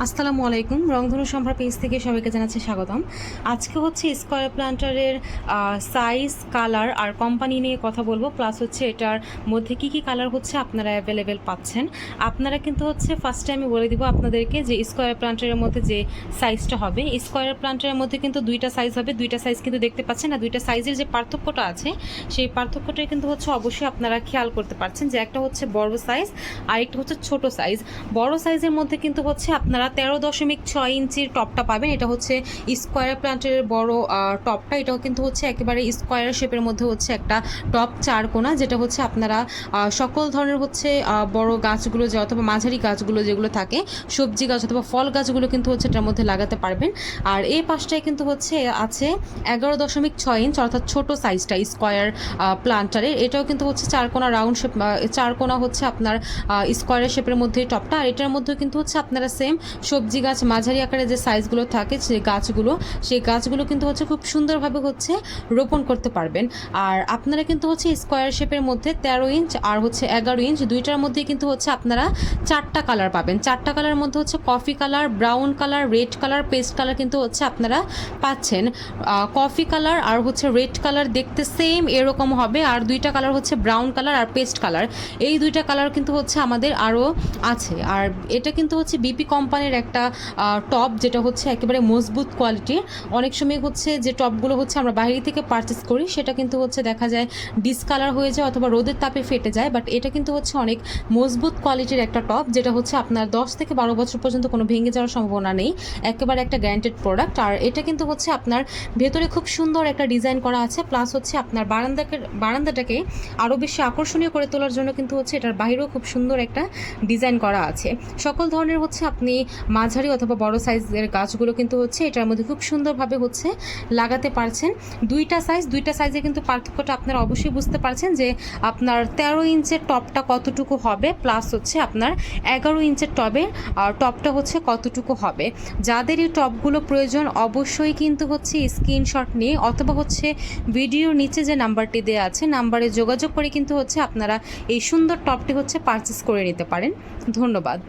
আসসালামু আলাইকুম। রংধনু সম্ভার পেজ থেকে সবাইকে জানাচ্ছি স্বাগতম। আজকে হচ্ছে স্কয়ার প্ল্যান্টারের সাইজ, কালার আর কোম্পানি নিয়ে কথা বলবো, প্লাস হচ্ছে এটার মধ্যে কী কী কালার হচ্ছে আপনারা অ্যাভেলেবেল পাচ্ছেন। আপনারা কিন্তু হচ্ছে ফার্স্টে আমি বলে দিব আপনাদেরকে যে স্কয়ার প্ল্যান্টারের মধ্যে যে সাইজটা হবে, স্কয়ার প্ল্যান্টারের মধ্যে কিন্তু দুইটা সাইজ হবে। দুইটা সাইজ কিন্তু দেখতে পাচ্ছেন, আর দুইটা সাইজের যে পার্থক্যটা আছে সেই পার্থক্যটা কিন্তু হচ্ছে অবশ্যই আপনারা খেয়াল করতে পারছেন যে একটা হচ্ছে বড় সাইজ আর একটা হচ্ছে ছোট সাইজ। বড় সাইজের মধ্যে কিন্তু হচ্ছে আপনারা 13.6 ইঞ্চির টপটা পাবেন। এটা হচ্ছে স্কোয়ার প্ল্যান্টের বড় টপটা। এটাও কিন্তু হচ্ছে একেবারে স্কোয়ার শেপের মধ্যে হচ্ছে একটা টপ, চার কোনা, যেটা হচ্ছে আপনারা সকল ধরনের হচ্ছে বড় গাছগুলো যে অথবা মাঝারি গাছগুলো যেগুলো থাকে, সবজি গাছ অথবা ফল গাছগুলো কিন্তু হচ্ছে এটার মধ্যে লাগাতে পারবেন। আর এই পাশটায় কিন্তু হচ্ছে আছে 11.6 ইঞ্চ, অর্থাৎ ছোট সাইজটা স্কোয়ার প্ল্যান্টারের। এটাও কিন্তু হচ্ছে চার কোনা রাউন্ড শেপ, চার কোনা হচ্ছে আপনার স্কোয়ারের শেপের মধ্যে টপটা। আর এটার মধ্যে কিন্তু হচ্ছে আপনারা সেম সবজি গাছ মাঝারি আকারে যে সাইজগুলো থাকে সেই গাছগুলো কিন্তু হচ্ছে খুব সুন্দরভাবে হচ্ছে রোপণ করতে পারবেন। আর আপনারা কিন্তু হচ্ছে স্কোয়ার শেপের মধ্যে 13 ইঞ্চ আর হচ্ছে 11 ইঞ্চ দুইটার মধ্যে কিন্তু হচ্ছে আপনারা চারটা কালার পাবেন। চারটা কালারের মধ্যে হচ্ছে coffee colour, brown colour, red colour, paste colour কিন্তু হচ্ছে আপনারা পাচ্ছেন। কফি কালার আর হচ্ছে রেড কালার দেখতে সেম এরকম হবে, আর দুইটা কালার হচ্ছে ব্রাউন কালার আর পেস্ট কালার। এই দুইটা কালার কিন্তু হচ্ছে আমাদের আরও আছে। আর এটা কিন্তু হচ্ছে বিপি কোম্পানির একটা টপ, যেটা হচ্ছে একেবারে মজবুত কোয়ালিটির। অনেক সময় হচ্ছে যে টপগুলো হচ্ছে আমরা বাইরে থেকে পারচেস করি সেটা কিন্তু হচ্ছে দেখা যায় ডিসকালার হয়ে যায় অথবা রোদের তাপে ফেটে যায়, বাট এটা কিন্তু হচ্ছে অনেক মজবুত কোয়ালিটির একটা টপ, যেটা হচ্ছে আপনার 10 থেকে 12 বছর পর্যন্ত কোনো ভেঙে যাওয়ার সম্ভাবনা নেই। একেবারে একটা গ্যারান্টেড প্রোডাক্ট। আর এটা কিন্তু হচ্ছে আপনার ভেতরে খুব সুন্দর একটা ডিজাইন করা আছে, প্লাস হচ্ছে আপনার বারান্দাটাকে আরও বেশি আকর্ষণীয় করে তোলার জন্য কিন্তু হচ্ছে এটার বাইরেও খুব সুন্দর একটা ডিজাইন করা আছে। সকল ধরনের হচ্ছে আপনি মাঝারি অথবা বড় সাইজের গাছগুলো কিন্তু হচ্ছে এটার মধ্যে খুব সুন্দরভাবে হচ্ছে লাগাতে পারছেন। দুইটা সাইজে কিন্তু পার্থক্যটা আপনারা অবশ্যই বুঝতে পারছেন যে আপনার 13 ইঞ্চের টপটা কতটুকু হবে, প্লাস হচ্ছে আপনার 11 ইঞ্চের টপটা হচ্ছে কতটুকু হবে। যাদের এই টপগুলো প্রয়োজন অবশ্যই কিন্তু হচ্ছে স্ক্রিনশট নিয়ে অথবা হচ্ছে ভিডিওর নিচে যে নাম্বারটি দেওয়া আছে নাম্বারে যোগাযোগ করে কিন্তু হচ্ছে আপনারা এই সুন্দর টপটি হচ্ছে পারচেস করে নিতে পারেন। ধন্যবাদ।